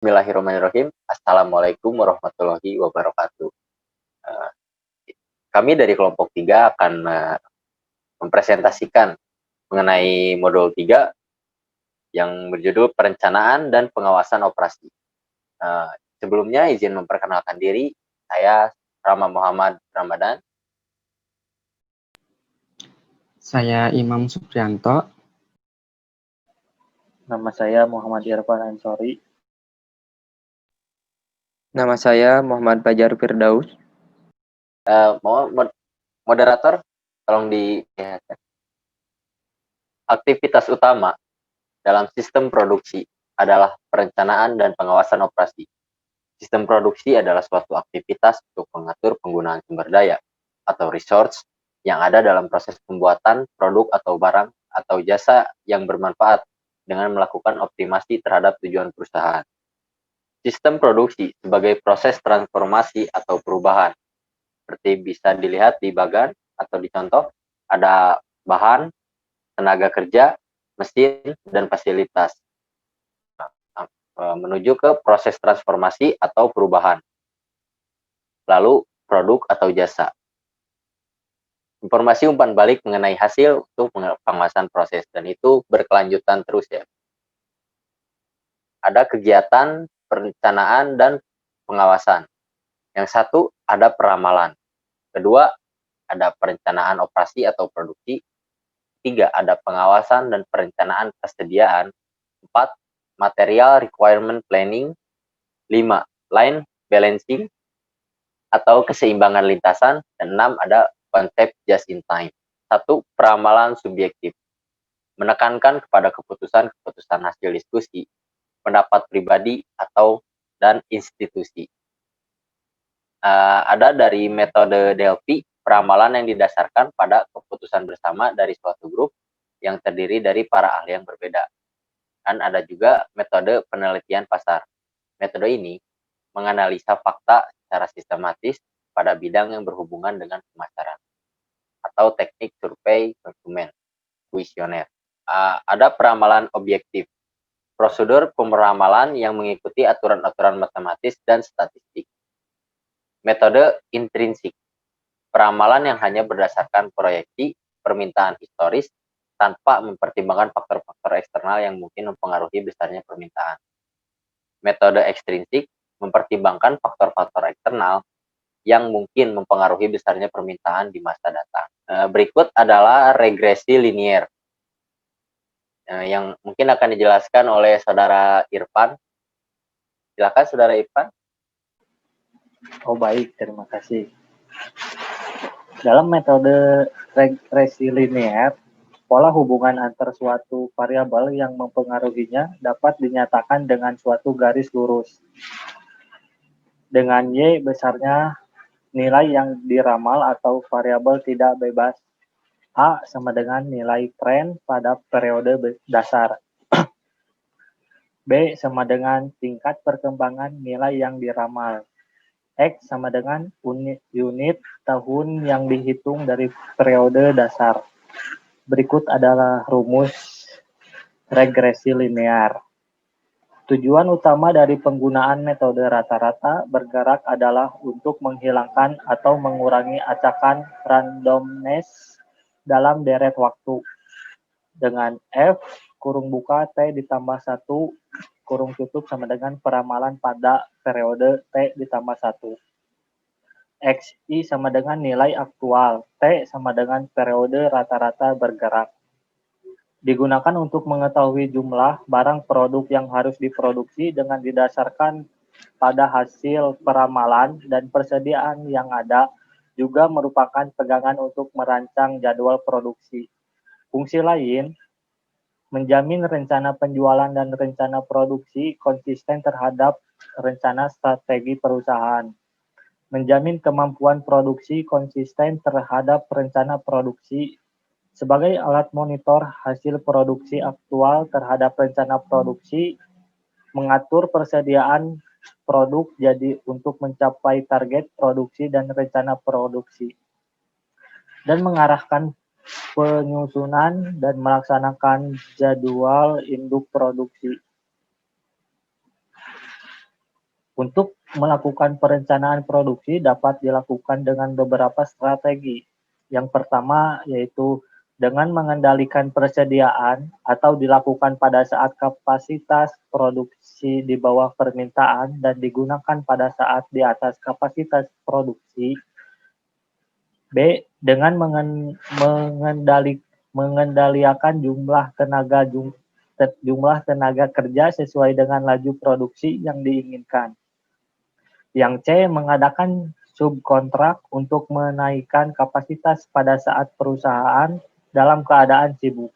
Bismillahirrahmanirrahim. Assalamualaikum warahmatullahi wabarakatuh. Eh, Kami dari kelompok 3 akan mempresentasikan mengenai modul 3 yang berjudul Perencanaan dan Pengawasan Operasi. Sebelumnya izin memperkenalkan diri, saya Rama Muhammad Ramadan. Saya Imam Supriyanto. Nama saya Muhammad Irfan Ansori. Nama saya Muhammad Fajar Firdaus. Moderator, tolong dilihatkan. Aktivitas utama dalam sistem produksi adalah perencanaan dan pengawasan operasi. Sistem produksi adalah suatu aktivitas untuk mengatur penggunaan sumber daya atau resource yang ada dalam proses pembuatan produk atau barang atau jasa yang bermanfaat dengan melakukan optimasi terhadap tujuan perusahaan. Sistem produksi sebagai proses transformasi atau perubahan. Seperti bisa dilihat di bagan atau di contoh, ada bahan, tenaga kerja, mesin, dan fasilitas. Menuju ke proses transformasi atau perubahan. Lalu produk atau jasa. Informasi umpan balik mengenai hasil untuk pengawasan proses, dan itu berkelanjutan terus ya. Ada kegiatan perencanaan dan pengawasan. Yang satu ada peramalan. Kedua ada perencanaan operasi atau produksi. Tiga ada pengawasan dan perencanaan persediaan. 4 material requirement planning. 5 line balancing atau keseimbangan lintasan. Dan 6 ada konsep just in time. 1 peramalan subjektif. Menekankan kepada keputusan hasil diskusi, pendapat pribadi dan institusi. Ada dari metode Delphi, peramalan yang didasarkan pada keputusan bersama dari suatu grup yang terdiri dari para ahli yang berbeda. Dan ada juga metode penelitian pasar. Metode ini menganalisa fakta secara sistematis pada bidang yang berhubungan dengan pemasaran. Atau teknik survei konsumen, kuesioner. Ada peramalan objektif. Prosedur pemeramalan yang mengikuti aturan-aturan matematis dan statistik. Metode intrinsik. Peramalan yang hanya berdasarkan proyeksi, permintaan historis, tanpa mempertimbangkan faktor-faktor eksternal yang mungkin mempengaruhi besarnya permintaan. Metode ekstrinsik mempertimbangkan faktor-faktor eksternal yang mungkin mempengaruhi besarnya permintaan di masa datang. Berikut adalah regresi linier yang mungkin akan dijelaskan oleh Saudara Irfan. Silakan Saudara Irfan. Oh baik, terima kasih. Dalam metode regresi linier, pola hubungan antar suatu variabel yang mempengaruhinya dapat dinyatakan dengan suatu garis lurus. Dengan Y besarnya nilai yang diramal atau variabel tidak bebas. A sama dengan nilai tren pada periode dasar. B sama dengan tingkat perkembangan nilai yang diramal. X sama dengan unit tahun yang dihitung dari periode dasar. Berikut adalah rumus regresi linear. Tujuan utama dari penggunaan metode rata-rata bergerak adalah untuk menghilangkan atau mengurangi acakan randomness dalam deret waktu. Dengan F kurung buka T ditambah 1 kurung tutup sama dengan peramalan pada periode T ditambah 1. XI sama dengan nilai aktual, T sama dengan periode rata-rata bergerak. Digunakan untuk mengetahui jumlah barang produk yang harus diproduksi dengan didasarkan pada hasil peramalan dan persediaan yang ada, juga merupakan pegangan untuk merancang jadwal produksi. Fungsi lain, menjamin rencana penjualan dan rencana produksi konsisten terhadap rencana strategi perusahaan. Menjamin kemampuan produksi konsisten terhadap rencana produksi sebagai alat monitor hasil produksi aktual terhadap rencana produksi, mengatur persediaan produk jadi untuk mencapai target produksi dan rencana produksi, dan mengarahkan penyusunan dan melaksanakan jadwal induk produksi. Untuk melakukan perencanaan produksi dapat dilakukan dengan beberapa strategi. Yang pertama yaitu dengan mengendalikan persediaan atau dilakukan pada saat kapasitas produksi di bawah permintaan dan digunakan pada saat di atas kapasitas produksi. B. Dengan mengendalikan jumlah tenaga kerja sesuai dengan laju produksi yang diinginkan. Yang C. Mengadakan subkontrak untuk menaikkan kapasitas pada saat perusahaan dalam keadaan sibuk.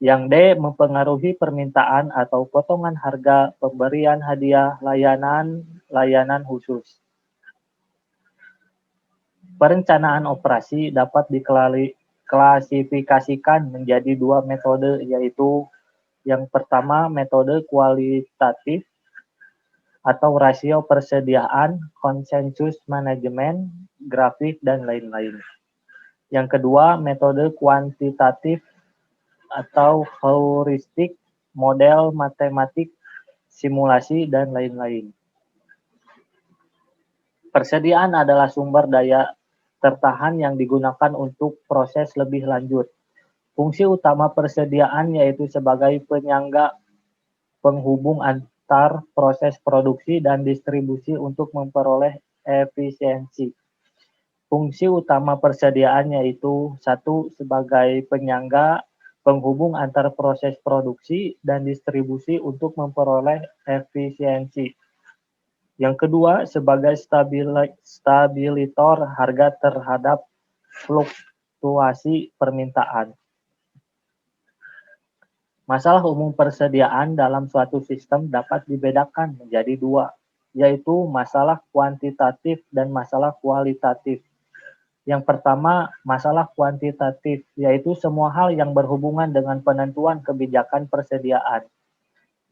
Yang D. Mempengaruhi permintaan atau potongan harga pemberian hadiah layanan khusus. Perencanaan operasi dapat diklasifikasikan menjadi dua metode, yaitu yang pertama metode kualitatif atau rasio persediaan, konsensus manajemen, grafik, dan lain-lain. Yang kedua metode kuantitatif atau heuristik, model matematik, simulasi, dan lain-lain. Persediaan adalah sumber daya tertahan yang digunakan untuk proses lebih lanjut. Fungsi utama persediaan yaitu sebagai penyangga penghubung antar proses produksi dan distribusi untuk memperoleh efisiensi. Fungsi utama persediaan yaitu 1. Sebagai penyangga penghubung antar proses produksi dan distribusi untuk memperoleh efisiensi. Yang kedua, sebagai stabilitor harga terhadap fluktuasi permintaan. Masalah umum persediaan dalam suatu sistem dapat dibedakan menjadi dua, yaitu masalah kuantitatif dan masalah kualitatif. Yang pertama, masalah kuantitatif, yaitu semua hal yang berhubungan dengan penentuan kebijakan persediaan.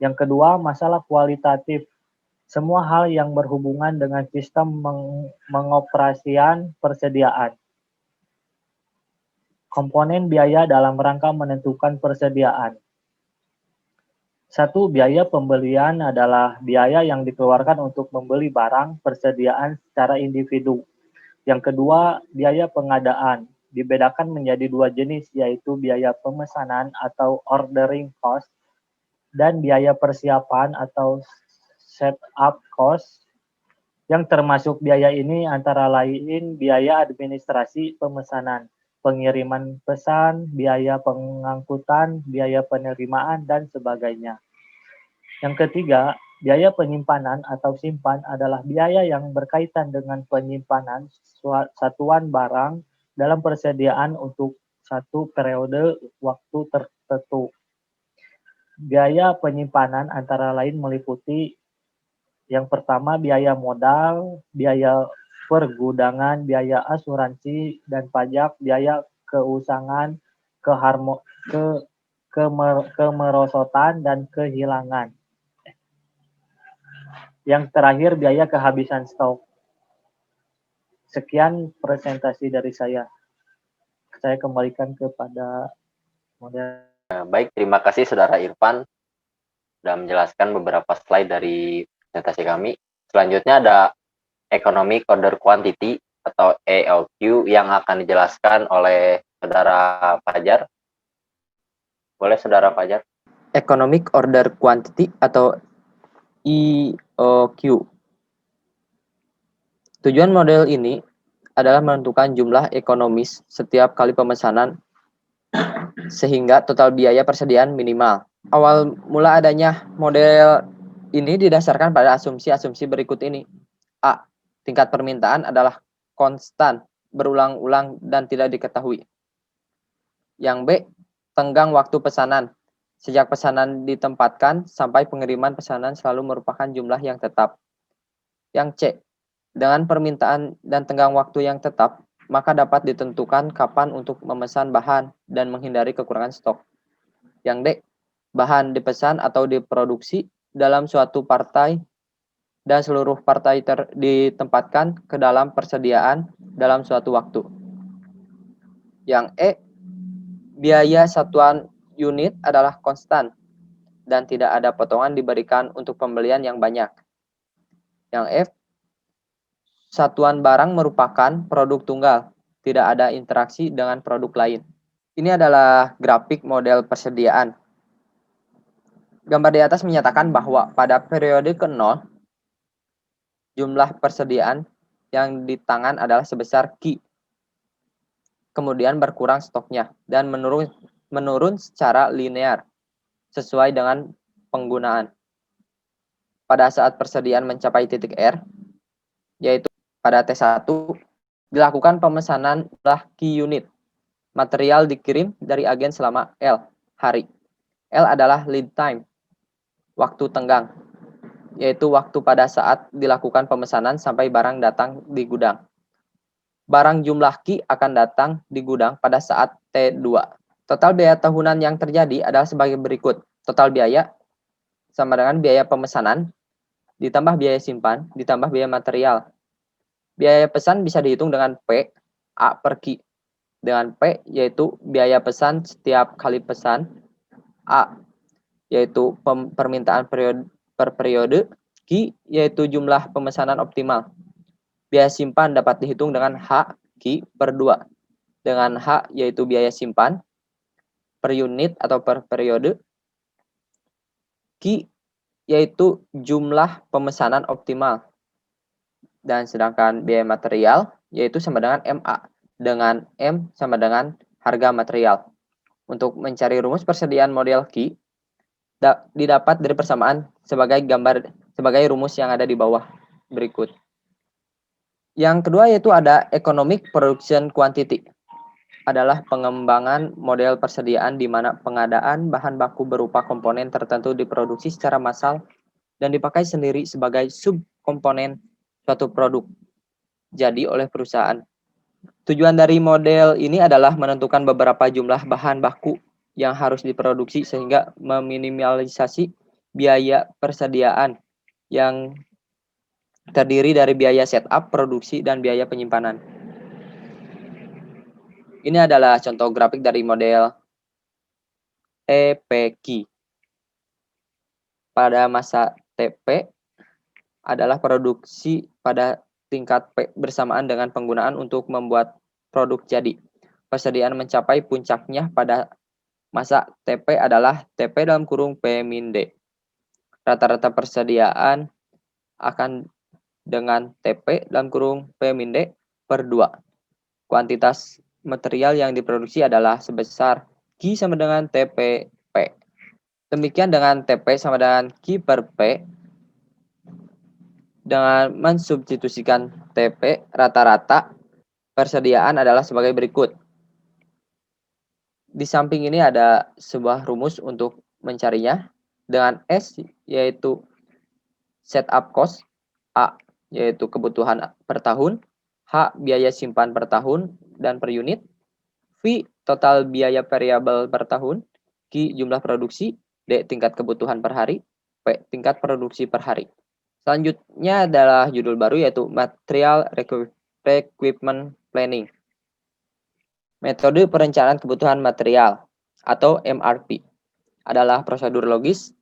Yang kedua, masalah kualitatif, semua hal yang berhubungan dengan sistem pengoperasian persediaan. Komponen biaya dalam rangka menentukan persediaan. 1. Biaya pembelian adalah biaya yang dikeluarkan untuk membeli barang persediaan secara individu. Yang kedua, biaya pengadaan. Dibedakan menjadi dua jenis, yaitu biaya pemesanan atau ordering cost dan biaya persiapan atau setup cost. Yang termasuk biaya ini antara lain biaya administrasi pemesanan, pengiriman pesan, biaya pengangkutan, biaya penerimaan, dan sebagainya. Yang ketiga, biaya penyimpanan atau simpan adalah biaya yang berkaitan dengan penyimpanan satuan barang dalam persediaan untuk satu periode waktu tertentu. Biaya penyimpanan antara lain meliputi yang pertama biaya modal, biaya pergudangan, biaya asuransi dan pajak, biaya keusangan, kemerosotan, dan kehilangan. Yang terakhir biaya kehabisan stok. Sekian presentasi dari saya. Saya kembalikan kepada model. Baik, terima kasih Saudara Irfan sudah menjelaskan beberapa slide dari presentasi kami. Selanjutnya ada Economic Order Quantity atau EOQ yang akan dijelaskan oleh Saudara Fajar. Boleh Saudara Fajar? Economic Order Quantity atau EOQ. Tujuan model ini adalah menentukan jumlah ekonomis setiap kali pemesanan sehingga total biaya persediaan minimal. Awal mula adanya model ini didasarkan pada asumsi-asumsi berikut ini. A. Tingkat permintaan adalah konstan, berulang-ulang, dan tidak diketahui. Yang B. Tenggang waktu pesanan. Sejak pesanan ditempatkan sampai pengiriman pesanan selalu merupakan jumlah yang tetap. Yang C. Dengan permintaan dan tenggang waktu yang tetap, maka dapat ditentukan kapan untuk memesan bahan dan menghindari kekurangan stok. Yang D. Bahan dipesan atau diproduksi dalam suatu partai dan seluruh partai ditempatkan ke dalam persediaan dalam suatu waktu. Yang E. Biaya satuan unit adalah konstan dan tidak ada potongan diberikan untuk pembelian yang banyak. Yang F, satuan barang merupakan produk tunggal, tidak ada interaksi dengan produk lain. Ini adalah grafik model persediaan. Gambar di atas menyatakan bahwa pada periode ke-0, jumlah persediaan yang di tangan adalah sebesar Q. Kemudian berkurang stoknya dan menurun secara linear sesuai dengan penggunaan. Pada saat persediaan mencapai titik R, yaitu pada T1, dilakukan pemesanan jumlah Q unit. Material dikirim dari agen selama L hari. L adalah lead time, waktu tenggang, yaitu waktu pada saat dilakukan pemesanan sampai barang datang di gudang. Barang jumlah Q akan datang di gudang pada saat T2. Total biaya tahunan yang terjadi adalah sebagai berikut. Total biaya sama dengan biaya pemesanan, ditambah biaya simpan, ditambah biaya material. Biaya pesan bisa dihitung dengan P, A per Q. Dengan P, yaitu biaya pesan setiap kali pesan. A, yaitu permintaan per periode. Q, yaitu jumlah pemesanan optimal. Biaya simpan dapat dihitung dengan H, Q per 2. Dengan H, yaitu biaya simpan per unit atau per periode. Q, yaitu jumlah pemesanan optimal. Dan sedangkan biaya material, yaitu sama dengan MA. Dengan M sama dengan harga material. Untuk mencari rumus persediaan model Q, didapat dari persamaan sebagai rumus yang ada di bawah berikut. Yang kedua yaitu ada economic production quantity. Adalah pengembangan model persediaan di mana pengadaan bahan baku berupa komponen tertentu diproduksi secara massal dan dipakai sendiri sebagai subkomponen suatu produk jadi oleh perusahaan. Tujuan dari model ini adalah menentukan beberapa jumlah bahan baku yang harus diproduksi sehingga meminimalisasi biaya persediaan yang terdiri dari biaya setup, produksi, dan biaya penyimpanan. Ini adalah contoh grafik dari model EPQ. Pada masa TP adalah produksi pada tingkat P bersamaan dengan penggunaan untuk membuat produk jadi. Persediaan mencapai puncaknya pada masa TP adalah TP dalam kurung P min D. Rata-rata persediaan akan dengan TP dalam kurung P min D per 2. Kuantitas material yang diproduksi adalah sebesar Q sama dengan TP P. Demikian dengan TP sama dengan Q per P. Dengan mensubstitusikan TP rata-rata, persediaan adalah sebagai berikut. Di samping ini ada sebuah rumus untuk mencarinya. Dengan S yaitu setup cost, A yaitu kebutuhan per tahun, H biaya simpan per tahun dan per unit, V total biaya variabel per tahun, Q jumlah produksi, D tingkat kebutuhan per hari, P tingkat produksi per hari. Selanjutnya adalah judul baru yaitu Material Requirement Planning. Metode perencanaan kebutuhan material atau MRP adalah prosedur logis,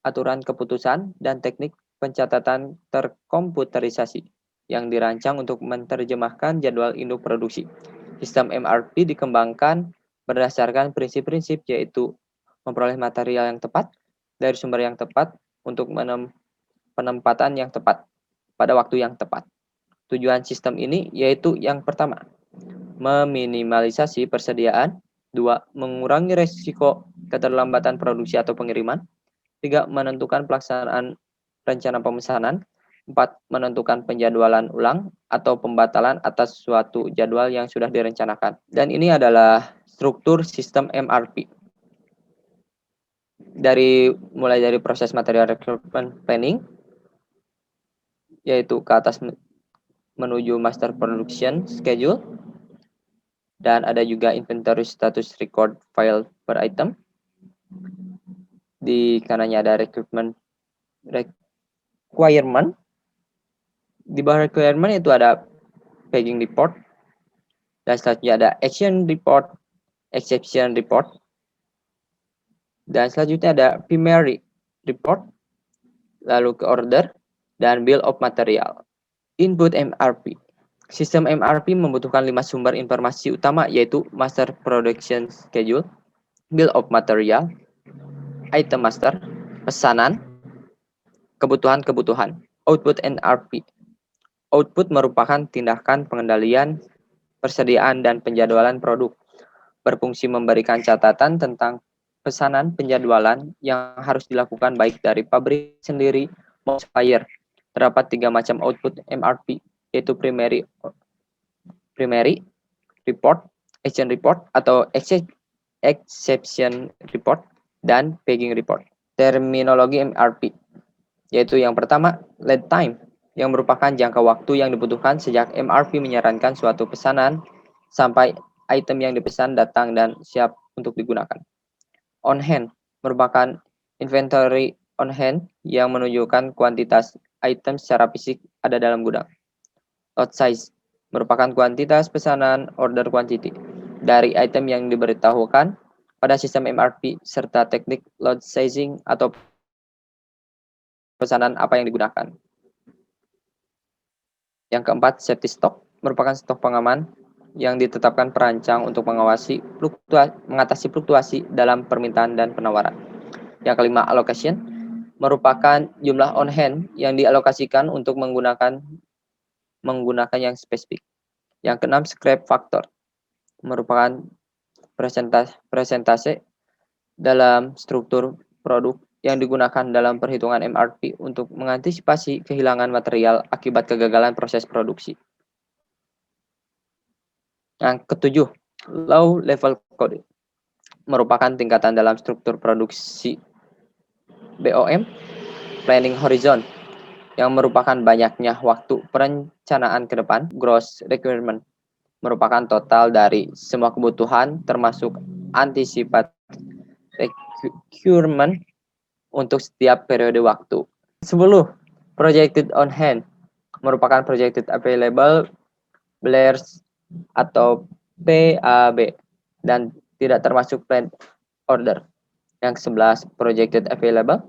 aturan keputusan, dan teknik pencatatan terkomputerisasi yang dirancang untuk menerjemahkan jadwal induk produksi. Sistem MRP dikembangkan berdasarkan prinsip-prinsip yaitu memperoleh material yang tepat dari sumber yang tepat untuk penempatan yang tepat pada waktu yang tepat. Tujuan sistem ini yaitu yang pertama, meminimalisasi persediaan, 2. Mengurangi risiko keterlambatan produksi atau pengiriman, 3. Menentukan pelaksanaan rencana pemesanan, 4. Menentukan penjadwalan ulang atau pembatalan atas suatu jadwal yang sudah direncanakan. Dan ini adalah struktur sistem MRP. Mulai dari proses material requirement planning, yaitu ke atas menuju master production schedule, dan ada juga inventory status record file per item. Di kanannya ada requirement. Di bawah requirement itu ada paging report, dan selanjutnya ada action report, exception report, dan selanjutnya ada primary report, lalu ke order, dan Bill of Material. Input MRP. Sistem MRP membutuhkan 5 sumber informasi utama, yaitu Master Production Schedule, Bill of Material, Item Master, pesanan, kebutuhan-kebutuhan. Output NRP. Output merupakan tindakan pengendalian, persediaan, dan penjadwalan produk. Berfungsi memberikan catatan tentang pesanan penjadwalan yang harus dilakukan baik dari pabrik sendiri maupun supplier. Terdapat 3 macam output MRP, yaitu primary report, action report atau exception report, dan packing report. Terminologi MRP, yaitu yang pertama lead time, yang merupakan jangka waktu yang dibutuhkan sejak MRP menyarankan suatu pesanan sampai item yang dipesan datang dan siap untuk digunakan. On hand merupakan inventory on hand yang menunjukkan kuantitas item secara fisik ada dalam gudang. Lot size merupakan kuantitas pesanan order quantity dari item yang diberitahukan pada sistem MRP serta teknik lot sizing atau pesanan apa yang digunakan. Yang keempat, safety stock merupakan stok pengaman yang ditetapkan perancang untuk mengatasi fluktuasi dalam permintaan dan penawaran. Yang kelima, allocation merupakan jumlah on hand yang dialokasikan untuk menggunakan yang spesifik. Yang keenam, scrap factor merupakan persentase dalam struktur produk yang digunakan dalam perhitungan MRP untuk mengantisipasi kehilangan material akibat kegagalan proses produksi. Yang ketujuh, low level code merupakan tingkatan dalam struktur produksi BOM, planning horizon, yang merupakan banyaknya waktu perencanaan ke depan. Gross requirement merupakan total dari semua kebutuhan termasuk anticipated requirement untuk setiap periode waktu. 10. Projected on hand merupakan projected available buyers atau PAB dan tidak termasuk planned order. Yang 11, projected available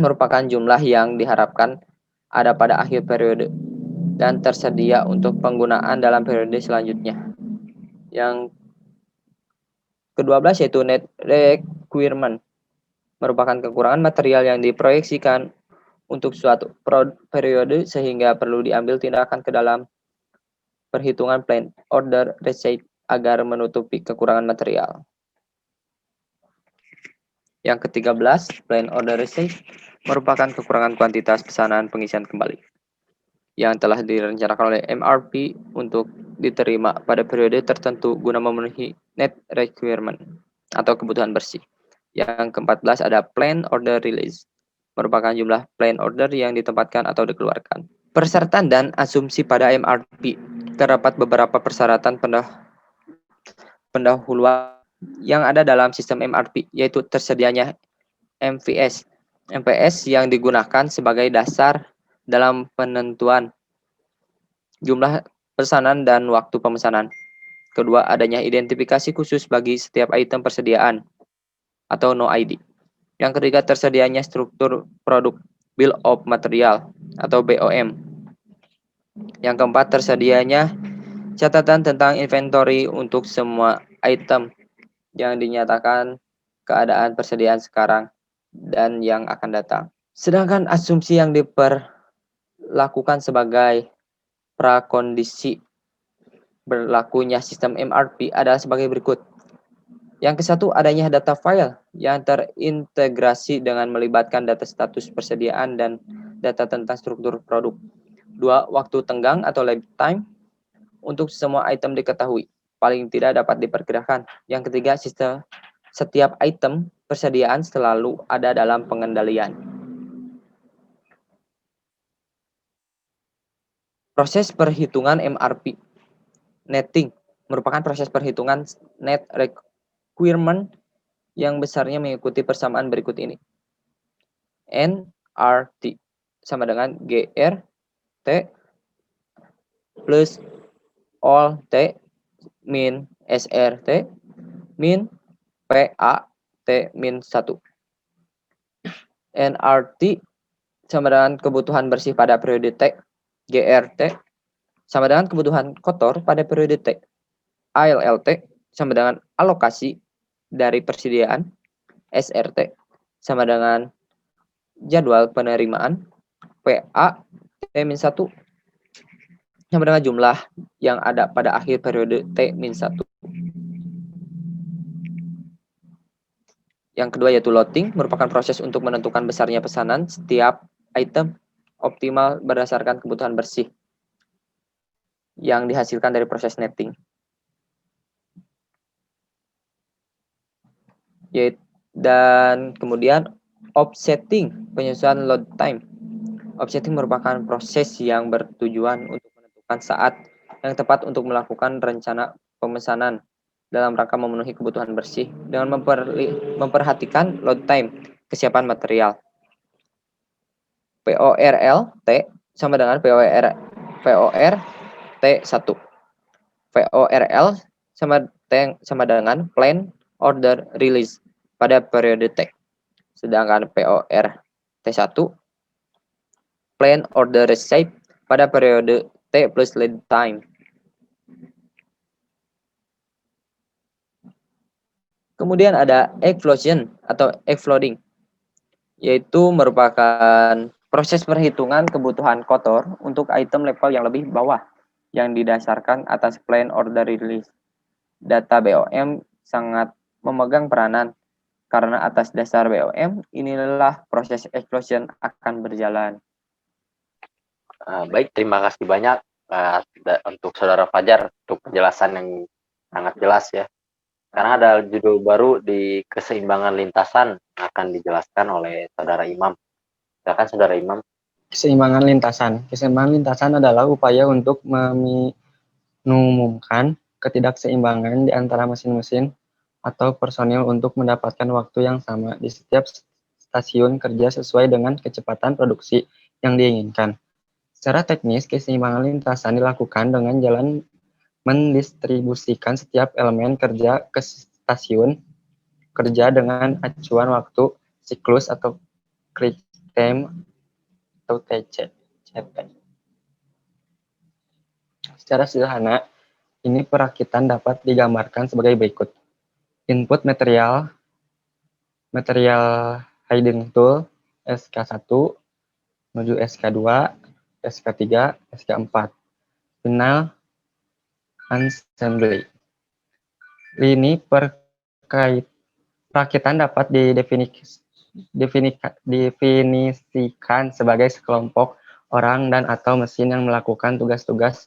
merupakan jumlah yang diharapkan ada pada akhir periode dan tersedia untuk penggunaan dalam periode selanjutnya. Yang ke-12 yaitu net requirement merupakan kekurangan material yang diproyeksikan untuk suatu periode sehingga perlu diambil tindakan ke dalam perhitungan plan order receipt agar menutupi kekurangan material. Yang ke-13, plan order receipt merupakan kekurangan kuantitas pesanan pengisian kembali yang telah direncanakan oleh MRP untuk diterima pada periode tertentu guna memenuhi net requirement atau kebutuhan bersih. Yang ke-14 ada plan order release, merupakan jumlah plan order yang ditempatkan atau dikeluarkan. Persyaratan dan asumsi pada MRP. Terdapat beberapa persyaratan pendahuluan yang ada dalam sistem MRP, yaitu tersedianya MVS. MVS yang digunakan sebagai dasar dalam penentuan jumlah pesanan dan waktu pemesanan. Kedua, adanya identifikasi khusus bagi setiap item persediaan atau no ID. Yang ketiga, tersedianya struktur produk Bill of Material atau BOM. Yang keempat, tersedianya catatan tentang inventory untuk semua item yang dinyatakan keadaan persediaan sekarang dan yang akan datang. Sedangkan asumsi yang diperlakukan sebagai prakondisi berlakunya sistem MRP adalah sebagai berikut. Yang ke-1, adanya data file yang terintegrasi dengan melibatkan data status persediaan dan data tentang struktur produk. 2, waktu tenggang atau lead time untuk semua item diketahui, paling tidak dapat diperkirakan. Yang ketiga, setiap item persediaan selalu ada dalam pengendalian. Proses perhitungan MRP. Netting merupakan proses perhitungan net requirement yang besarnya mengikuti persamaan berikut ini. NRT sama dengan GRT plus all T min SRT min PAT min 1. NRT sama dengan kebutuhan bersih pada periode T. GRT sama dengan kebutuhan kotor pada periode T. ALLT sama dengan alokasi dari persediaan. SRT sama dengan jadwal penerimaan. PA T-1 sama dengan jumlah yang ada pada akhir periode T-1. Yang kedua yaitu loading, merupakan proses untuk menentukan besarnya pesanan setiap item optimal berdasarkan kebutuhan bersih yang dihasilkan dari proses netting. Dan kemudian offsetting, penyesuaian load time. Offsetting merupakan proses yang bertujuan untuk menentukan saat yang tepat untuk melakukan rencana pemesanan dalam rangka memenuhi kebutuhan bersih dengan memperhatikan load time, kesiapan material. PORLT sama dengan PORT1. PORL sama dengan Plan Order Release pada periode T. Sedangkan PORT1 Plan Order Receipt pada periode T plus lead time. Kemudian ada explosion atau exploding, yaitu merupakan proses perhitungan kebutuhan kotor untuk item level yang lebih bawah yang didasarkan atas plan order release. Data BOM sangat memegang peranan karena atas dasar BOM inilah proses explosion akan berjalan. Baik, terima kasih banyak untuk Saudara Fajar untuk penjelasan yang sangat jelas ya. Karena ada judul baru di keseimbangan lintasan akan dijelaskan oleh Saudara Imam. Silakan Saudara Imam. Keseimbangan lintasan. Keseimbangan lintasan adalah upaya untuk mengumumkan ketidakseimbangan di antara mesin-mesin atau personil untuk mendapatkan waktu yang sama di setiap stasiun kerja sesuai dengan kecepatan produksi yang diinginkan. Secara teknis, keseimbangan lintasan dilakukan dengan jalan mendistribusikan setiap elemen kerja ke stasiun kerja dengan acuan waktu siklus atau critical time atau TC. Secara sederhana, ini perakitan dapat digambarkan sebagai berikut. Input material hiding tool SK1 menuju SK2, SK3, SK4. Final assembly. Lini perakitan dapat didefinisikan sebagai sekelompok orang dan atau mesin yang melakukan tugas-tugas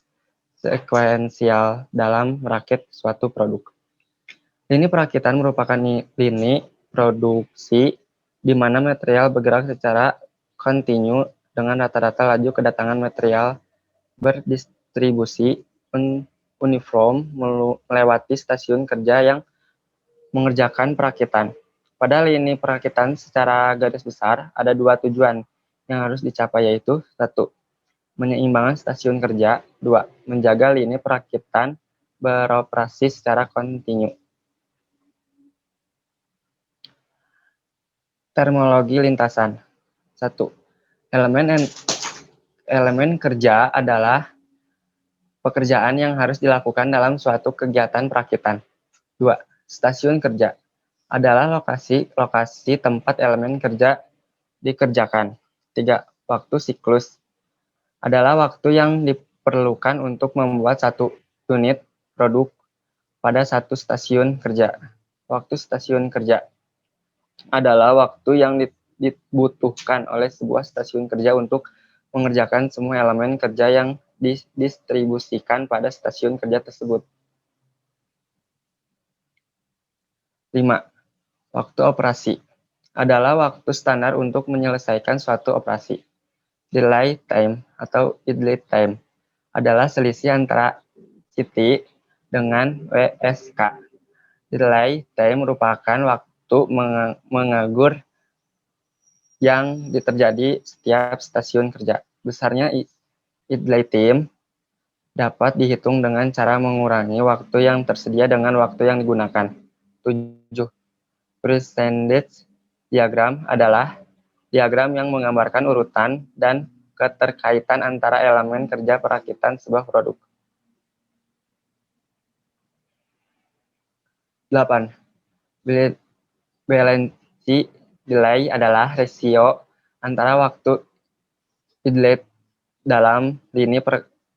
sekuensial dalam merakit suatu produk. Lini perakitan merupakan lini produksi di mana material bergerak secara kontinu dengan rata-rata laju kedatangan material berdistribusi uniform melewati stasiun kerja yang mengerjakan perakitan. Pada lini perakitan secara garis besar ada dua tujuan yang harus dicapai, yaitu 1. Menyeimbangkan stasiun kerja. 2. Menjaga lini perakitan beroperasi secara kontinu. Terminologi lintasan. 1. Elemen kerja adalah pekerjaan yang harus dilakukan dalam suatu kegiatan perakitan. 2. Stasiun kerja adalah lokasi tempat elemen kerja dikerjakan. 3. Waktu siklus adalah waktu yang diperlukan untuk membuat satu unit produk pada satu stasiun kerja. Waktu stasiun kerja adalah waktu yang dibutuhkan oleh sebuah stasiun kerja untuk mengerjakan semua elemen kerja yang didistribusikan pada stasiun kerja tersebut. 5. Waktu operasi adalah waktu standar untuk menyelesaikan suatu operasi. Delay time atau idle time adalah selisih antara CT dengan WSK. Delay time merupakan waktu menganggur yang terjadi setiap stasiun kerja. Besarnya idle time dapat dihitung dengan cara mengurangi waktu yang tersedia dengan waktu yang digunakan. 7. Percentage diagram adalah diagram yang menggambarkan urutan dan keterkaitan antara elemen kerja perakitan sebuah produk. 8. Balancing delay adalah rasio antara waktu idle dalam lini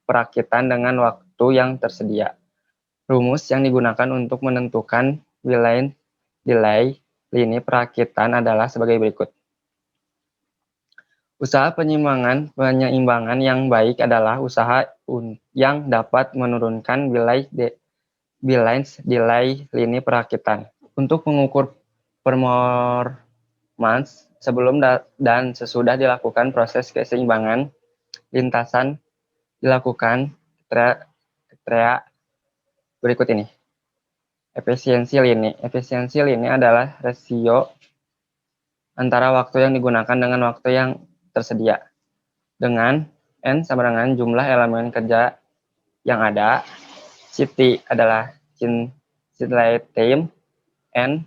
perakitan dengan waktu yang tersedia. Rumus yang digunakan untuk menentukan balancing delay lini perakitan adalah sebagai berikut. Usaha penyeimbangan yang baik adalah usaha yang dapat menurunkan balance delay lini perakitan. Untuk mengukur performance sebelum dan sesudah dilakukan proses keseimbangan, lintasan dilakukan kriteria berikut ini. Efisiensi lini. Efisiensi lini adalah rasio antara waktu yang digunakan dengan waktu yang tersedia, dengan N sama dengan jumlah elemen kerja yang ada. CT adalah cycle time, N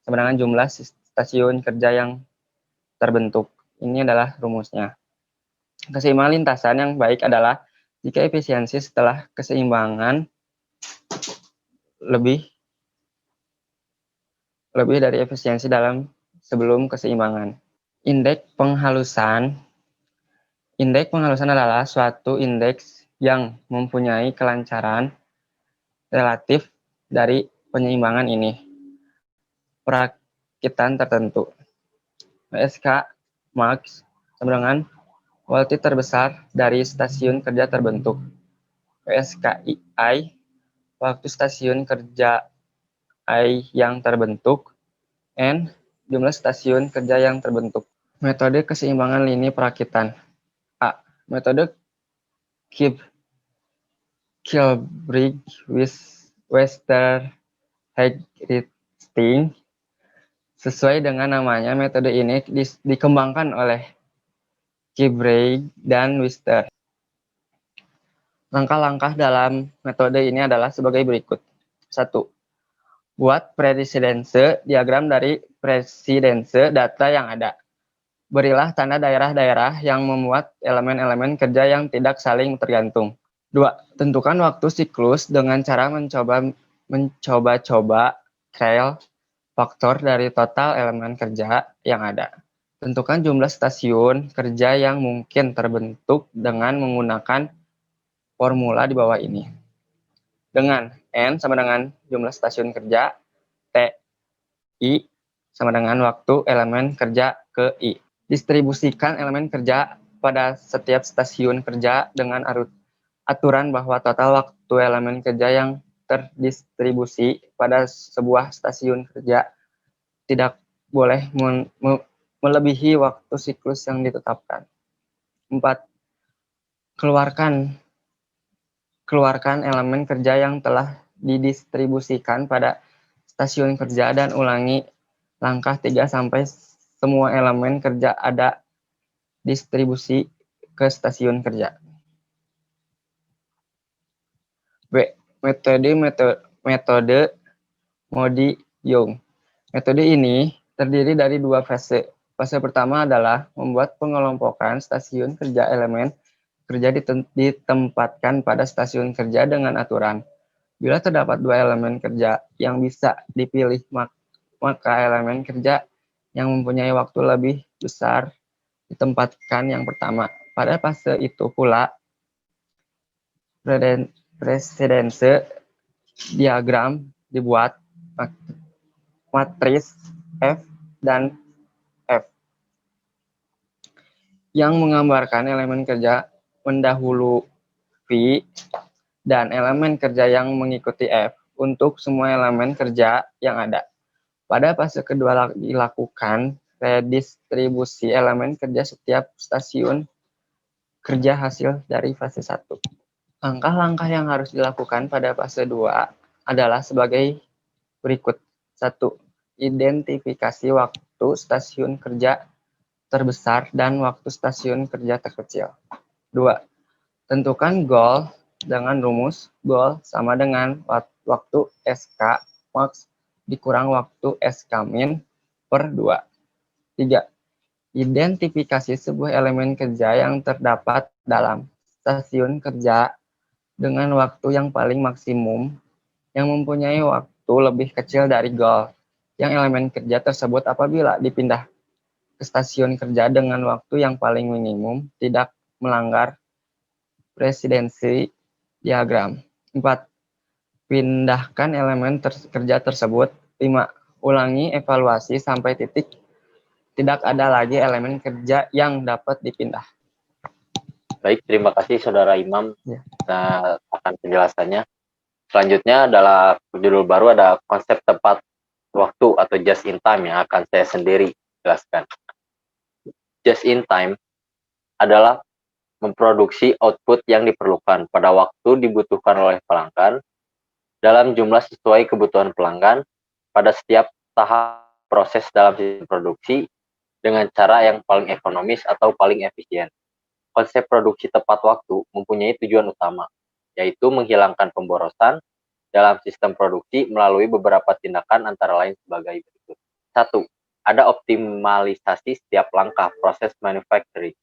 sama dengan jumlah stasiun kerja yang terbentuk. Ini adalah rumusnya. Keseimbangan lintasan yang baik adalah jika efisiensi setelah keseimbangan lebih dari efisiensi dalam sebelum keseimbangan. Indeks penghalusan adalah suatu indeks yang mempunyai kelancaran relatif dari penyeimbangan ini perakitan tertentu. WSK max sama dengan waktu terbesar dari stasiun kerja terbentuk. WSKI waktu stasiun kerja I yang terbentuk. N jumlah stasiun kerja yang terbentuk. Metode keseimbangan lini perakitan. A. Metode Kilbride-Wester-Haggerty. Sesuai dengan namanya, metode ini dikembangkan oleh Kilbride dan Wester. Langkah-langkah dalam metode ini adalah sebagai berikut. 1. Buat presidense diagram dari presidense data yang ada. Berilah tanda daerah-daerah yang memuat elemen-elemen kerja yang tidak saling tergantung. 2. Tentukan waktu siklus dengan cara mencoba-coba trail faktor dari total elemen kerja yang ada. Tentukan jumlah stasiun kerja yang mungkin terbentuk dengan menggunakan formula di bawah ini. Dengan N sama dengan jumlah stasiun kerja, T, I sama dengan waktu elemen kerja ke I. Distribusikan elemen kerja pada setiap stasiun kerja dengan aturan bahwa total waktu elemen kerja yang terdistribusi pada sebuah stasiun kerja tidak boleh melebihi waktu siklus yang ditetapkan. 4. Keluarkan elemen kerja yang telah didistribusikan pada stasiun kerja dan ulangi langkah 3 sampai semua elemen kerja ada distribusi ke stasiun kerja. B. Metode Modi-Young. Metode ini terdiri dari 2 fase. Fase pertama adalah membuat pengelompokan stasiun kerja elemen kerja ditempatkan pada stasiun kerja dengan aturan. Bila terdapat 2 elemen kerja yang bisa dipilih, maka elemen kerja yang mempunyai waktu lebih besar ditempatkan yang pertama. Pada fase itu pula, presence diagram dibuat matris F dan F yang menggambarkan elemen kerja mendahului V dan elemen kerja yang mengikuti F untuk semua elemen kerja yang ada. Pada fase kedua dilakukan redistribusi elemen kerja setiap stasiun kerja hasil dari fase 1. Langkah-langkah yang harus dilakukan pada fase 2 adalah sebagai berikut. 1. Identifikasi waktu stasiun kerja terbesar dan waktu stasiun kerja terkecil. 2. Tentukan goal dengan rumus goal sama dengan waktu SK max dikurang waktu SK min per 2. 3. Identifikasi sebuah elemen kerja yang terdapat dalam stasiun kerja dengan waktu yang paling maksimum yang mempunyai waktu lebih kecil dari goal yang elemen kerja tersebut apabila dipindah ke stasiun kerja dengan waktu yang paling minimum tidak melanggar presidensi diagram. 4. Pindahkan elemen kerja tersebut. 5. Ulangi evaluasi sampai titik tidak ada lagi elemen kerja yang dapat dipindah. Baik, terima kasih Saudara Imam Ya. akan penjelasannya. Selanjutnya adalah judul baru, ada konsep tepat waktu atau just in time yang akan saya sendiri jelaskan. Just in time adalah memproduksi output yang diperlukan pada waktu dibutuhkan oleh pelanggan dalam jumlah sesuai kebutuhan pelanggan pada setiap tahap proses dalam sistem produksi dengan cara yang paling ekonomis atau paling efisien. Konsep produksi tepat waktu mempunyai tujuan utama, yaitu menghilangkan pemborosan dalam sistem produksi melalui beberapa tindakan antara lain sebagai berikut. 1. Ada optimalisasi setiap langkah proses manufacturing.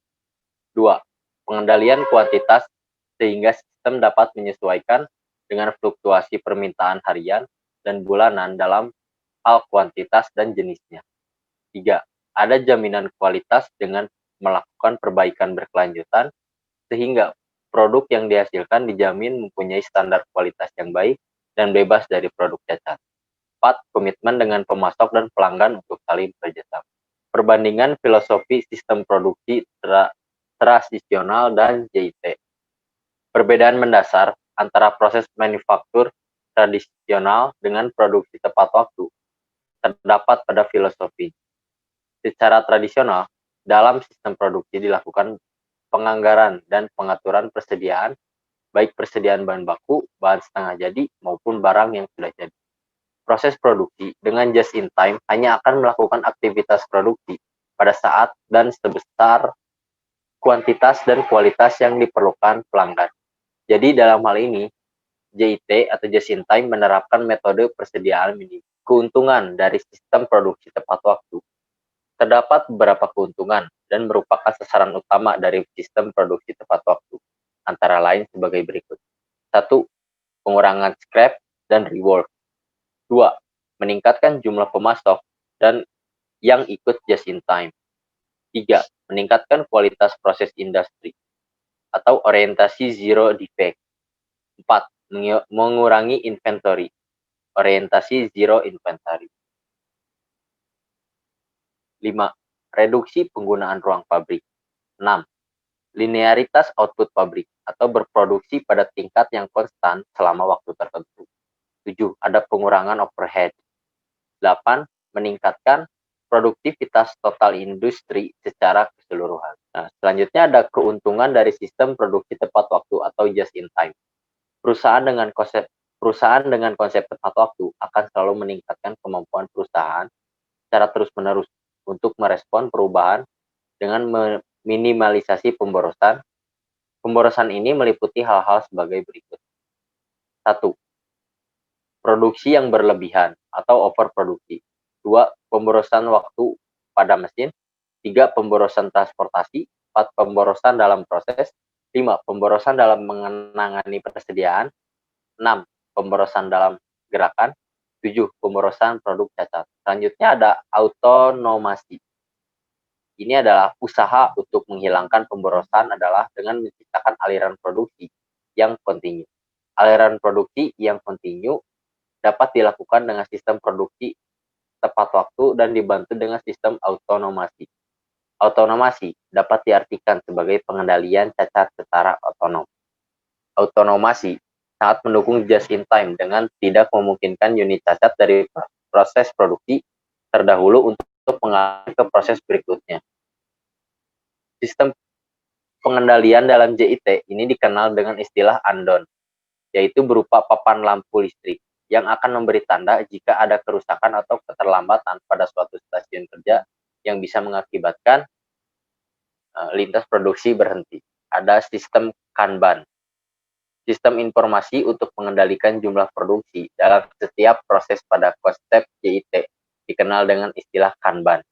2. Pengendalian kuantitas sehingga sistem dapat menyesuaikan dengan fluktuasi permintaan harian dan bulanan dalam hal kuantitas dan jenisnya. 3. Ada jaminan kualitas dengan melakukan perbaikan berkelanjutan sehingga produk yang dihasilkan dijamin mempunyai standar kualitas yang baik dan bebas dari produk cacat. 4. Komitmen dengan pemasok dan pelanggan untuk saling bekerjasama. Perbandingan filosofi sistem produksi transisional dan JIT. Perbedaan mendasar antara proses manufaktur tradisional dengan produksi tepat waktu terdapat pada filosofi. Secara tradisional, dalam sistem produksi dilakukan penganggaran dan pengaturan persediaan, baik persediaan bahan baku, bahan setengah jadi, maupun barang yang sudah jadi. Proses produksi dengan just in time hanya akan melakukan aktivitas produksi pada saat dan sebesar kuantitas dan kualitas yang diperlukan pelanggan. Jadi dalam hal ini, JIT atau just in time menerapkan metode persediaan minimum. Keuntungan dari sistem produksi tepat waktu. Terdapat beberapa keuntungan dan merupakan sasaran utama dari sistem produksi tepat waktu, antara lain sebagai berikut. 1. Pengurangan scrap dan rework. 2. Meningkatkan jumlah pemasok dan yang ikut just in time. 3. Meningkatkan kualitas proses industri atau orientasi zero defect. 4. Mengurangi inventory, orientasi zero inventory. 5. Reduksi penggunaan ruang pabrik. 6. Linearitas output pabrik atau berproduksi pada tingkat yang konstan selama waktu tertentu. 7. Ada pengurangan overhead. 8. Meningkatkan produktivitas total industri secara keseluruhan. Nah, selanjutnya ada keuntungan dari sistem produksi tepat waktu atau just in time. Perusahaan dengan konsep tepat waktu akan selalu meningkatkan kemampuan perusahaan secara terus-menerus untuk merespon perubahan dengan meminimalisasi pemborosan. Pemborosan ini meliputi hal-hal sebagai berikut. 1. Produksi yang berlebihan atau overproduksi. 2. Pemborosan waktu pada mesin. 3. Pemborosan transportasi. 4. Pemborosan dalam proses. 5. Pemborosan dalam menangani persediaan. 6. Pemborosan dalam gerakan. 7. Pemborosan produk cacat. Selanjutnya ada autonomasi. Ini adalah usaha untuk menghilangkan pemborosan adalah dengan menciptakan aliran produksi yang kontinu. Aliran produksi yang kontinu dapat dilakukan dengan sistem produksi tepat waktu dan dibantu dengan sistem autonomasi. Autonomasi dapat diartikan sebagai pengendalian cacat secara otonom. Autonomasi sangat mendukung just in time dengan tidak memungkinkan unit cacat dari proses produksi terdahulu untuk mengalami ke proses berikutnya. Sistem pengendalian dalam JIT ini dikenal dengan istilah andon, yaitu berupa papan lampu listrik yang akan memberi tanda jika ada kerusakan atau keterlambatan pada suatu stasiun kerja yang bisa mengakibatkan lintas produksi berhenti. Ada sistem Kanban, sistem informasi untuk mengendalikan jumlah produksi dalam setiap proses pada konsep JIT, dikenal dengan istilah Kanban.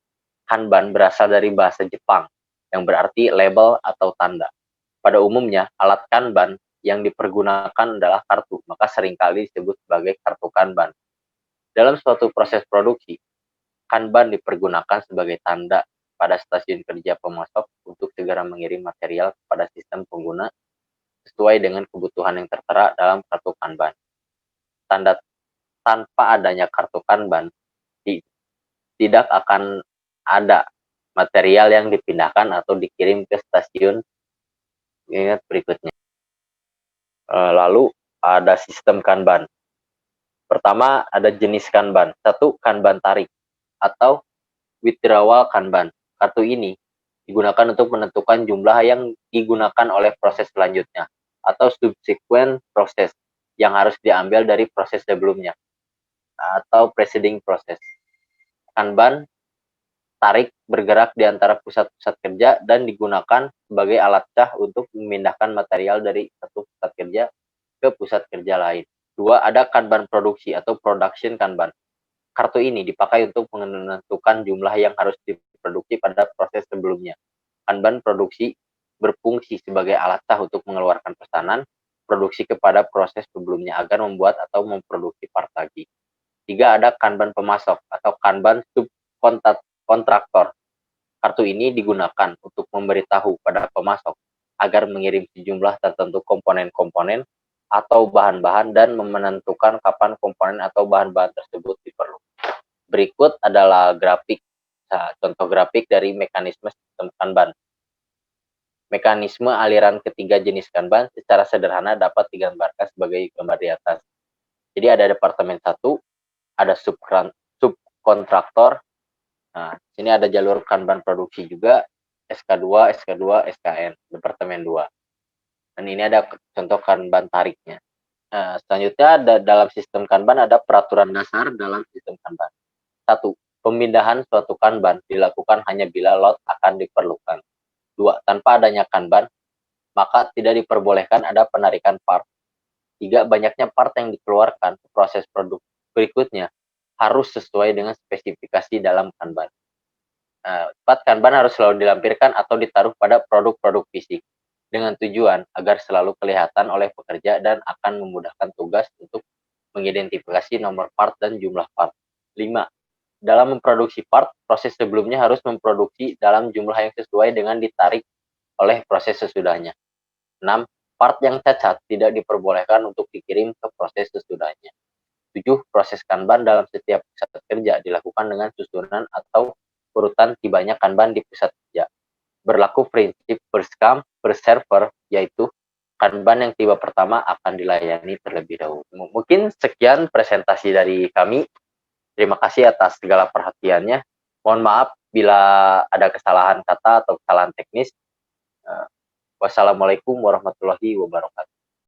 Kanban berasal dari bahasa Jepang yang berarti label atau tanda. Pada umumnya, alat Kanban yang dipergunakan adalah kartu, maka seringkali disebut sebagai kartu Kanban. Dalam suatu proses produksi, Kanban dipergunakan sebagai tanda pada stasiun kerja pemasok untuk segera mengirim material kepada sistem pengguna sesuai dengan kebutuhan yang tertera dalam kartu Kanban. Tanpa adanya kartu Kanban, tidak akan ada material yang dipindahkan atau dikirim ke stasiun berikutnya. Lalu ada sistem Kanban. Pertama ada jenis Kanban. Satu, Kanban tarik atau withdrawal Kanban. Kartu ini digunakan untuk menentukan jumlah yang digunakan oleh proses selanjutnya atau subsequent proses yang harus diambil dari proses sebelumnya atau preceding proses. Kanban tarik bergerak di antara pusat-pusat kerja dan digunakan sebagai alat cah untuk memindahkan material dari satu pusat kerja ke pusat kerja lain. Dua, ada Kanban produksi atau production Kanban. Kartu ini dipakai untuk menentukan jumlah yang harus diproduksi pada proses sebelumnya. Kanban produksi berfungsi sebagai alat cah untuk mengeluarkan pesanan produksi kepada proses sebelumnya agar membuat atau memproduksi part lagi. Tiga, ada Kanban pemasok atau Kanban subkontraktor. Kartu ini digunakan untuk memberitahu pada pemasok agar mengirim sejumlah tertentu komponen-komponen atau bahan-bahan dan menentukan kapan komponen atau bahan-bahan tersebut diperlukan. Berikut adalah grafik, contoh grafik dari mekanisme sistem Kanban. Mekanisme aliran ketiga jenis Kanban secara sederhana dapat digambarkan sebagai gambar di atas. Jadi ada departemen 1, ada subkontraktor. Nah, sini ada jalur Kanban produksi juga, SK2, SK2, SKN, departemen 2. Dan ini ada contoh Kanban tariknya. Nah, selanjutnya ada dalam sistem Kanban ada peraturan dasar dalam sistem Kanban. 1. Pemindahan suatu Kanban dilakukan hanya bila lot akan diperlukan. 2. Tanpa adanya Kanban, maka tidak diperbolehkan ada penarikan part. 3. Banyaknya part yang dikeluarkan ke proses produk berikutnya harus sesuai dengan spesifikasi dalam Kanban. 4. Kanban harus selalu dilampirkan atau ditaruh pada produk-produk fisik dengan tujuan agar selalu kelihatan oleh pekerja dan akan memudahkan tugas untuk mengidentifikasi nomor part dan jumlah part. 5. Dalam memproduksi part, proses sebelumnya harus memproduksi dalam jumlah yang sesuai dengan ditarik oleh proses sesudahnya. 6. Part yang cacat tidak diperbolehkan untuk dikirim ke proses sesudahnya. 7. Proses Kanban dalam setiap pusat kerja dilakukan dengan susunan atau urutan tibanya Kanban di pusat kerja. Berlaku prinsip first come, first server, yaitu Kanban yang tiba pertama akan dilayani terlebih dahulu. Mungkin sekian presentasi dari kami. Terima kasih atas segala perhatiannya. Mohon maaf bila ada kesalahan kata atau kesalahan teknis. Wassalamualaikum warahmatullahi wabarakatuh.